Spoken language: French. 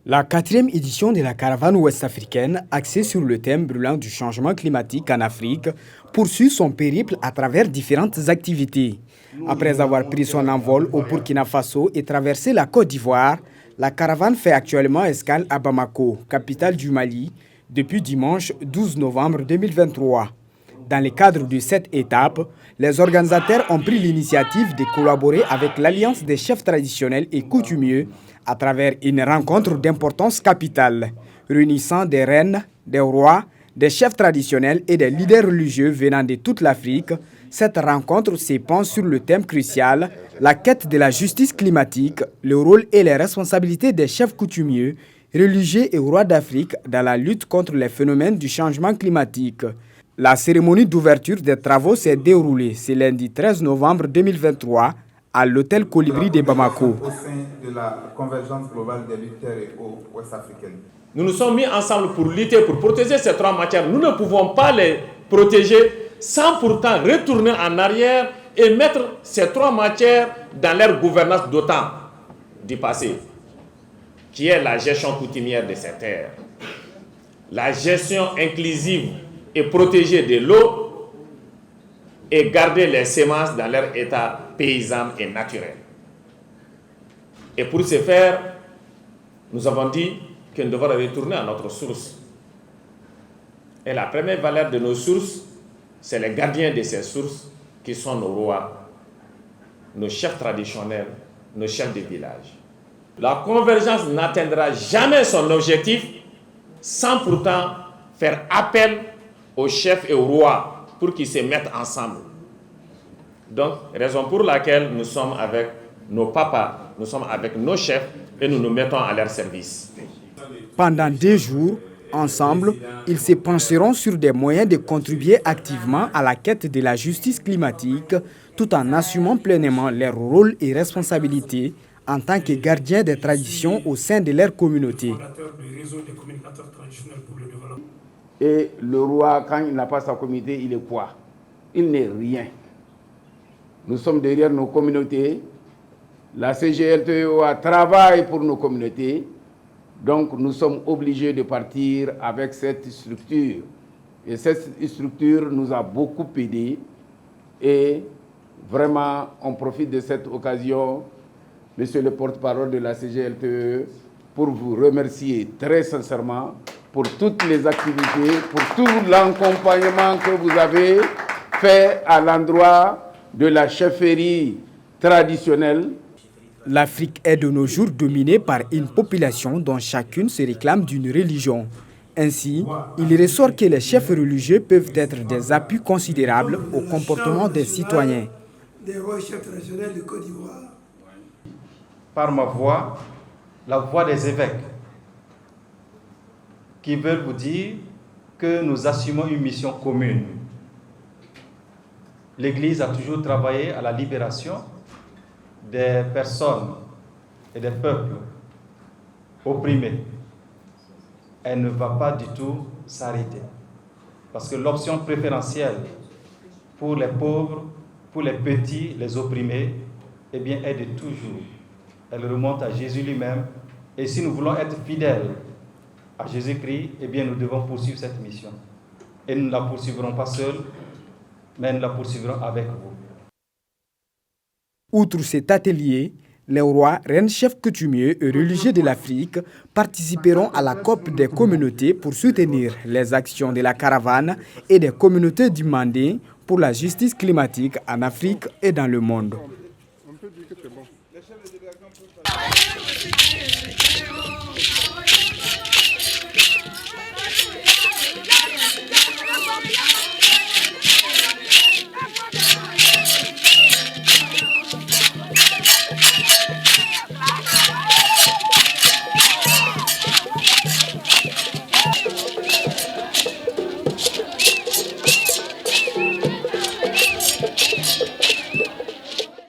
La 4e édition de la caravane ouest-africaine, axée sur le thème brûlant du changement climatique en Afrique, poursuit son périple à travers différentes activités. Après avoir pris son envol au Burkina Faso et traversé la Côte d'Ivoire, la caravane fait actuellement escale à Bamako, capitale du Mali, depuis dimanche 12 novembre 2023. Dans le cadre de cette étape, les organisateurs ont pris l'initiative de collaborer avec l'Alliance des chefs traditionnels et coutumiers à travers une rencontre d'importance capitale, réunissant des reines, des rois, des chefs traditionnels et des leaders religieux venant de toute l'Afrique. Cette rencontre se penche sur le thème crucial, la quête de la justice climatique, le rôle et les responsabilités des chefs coutumiers, religieux et rois d'Afrique dans la lutte contre les phénomènes du changement climatique. La cérémonie d'ouverture des travaux s'est déroulée ce lundi 13 novembre 2023 à l'hôtel Colibri de Bamako. Au sein de la convergence globale des lutteurs et ouest-africaines. Nous nous sommes mis ensemble pour lutter, pour protéger ces trois matières. Nous ne pouvons pas les protéger sans pourtant retourner en arrière et mettre ces trois matières dans leur gouvernance d'autant du passé, qui est la gestion coutumière de ces terres, la gestion inclusive et protégée de l'eau, et garder les semences dans leur état paysan et naturel. Et pour ce faire, nous avons dit que nous devons retourner à notre source. Et la première valeur de nos sources, c'est les gardiens de ces sources qui sont nos rois, nos chefs traditionnels, nos chefs de village. La convergence n'atteindra jamais son objectif sans pourtant faire appel aux chefs et aux rois pour qu'ils se mettent ensemble. Donc, raison pour laquelle nous sommes avec nos papas, nous sommes avec nos chefs et nous nous mettons à leur service. Pendant 2 jours, ensemble, ils se pencheront sur des moyens de contribuer activement à la quête de la justice climatique, tout en assumant pleinement leur rôle et responsabilités en tant que gardiens des traditions au sein de leur communauté. Et le roi, quand il n'a pas sa communauté, il est quoi? Il n'est rien. Nous sommes derrière nos communautés. La CGLTOA travaille pour nos communautés. Donc nous sommes obligés de partir avec cette structure. Et cette structure nous a beaucoup aidés. Et vraiment, on profite de cette occasion, monsieur le porte-parole de la CGLTE, pour vous remercier très sincèrement pour toutes les activités, pour tout l'accompagnement que vous avez fait à l'endroit de la chefferie traditionnelle. L'Afrique est de nos jours dominée par une population dont chacune se réclame d'une religion. Ainsi, il ressort que les chefs religieux peuvent être des appuis considérables au comportement des citoyens. Des rois chefs traditionnels de Côte d'Ivoire. Par ma voix, la voix des évêques, qui veulent vous dire que nous assumons une mission commune. L'Église a toujours travaillé à la libération des personnes et des peuples opprimés. Elle ne va pas du tout s'arrêter. Parce que l'option préférentielle pour les pauvres, pour les petits, les opprimés, eh bien, est de toujours. Elle remonte à Jésus lui-même. Et si nous voulons être fidèles à Jésus-Christ, eh bien, nous devons poursuivre cette mission. Et nous ne la poursuivrons pas seuls, mais nous la poursuivrons avec vous. Outre cet atelier, les rois, reines, chefs coutumiers et religieux de l'Afrique participeront à la COP des communautés pour soutenir les actions de la caravane et des communautés du Mandé pour la justice climatique en Afrique et dans le monde.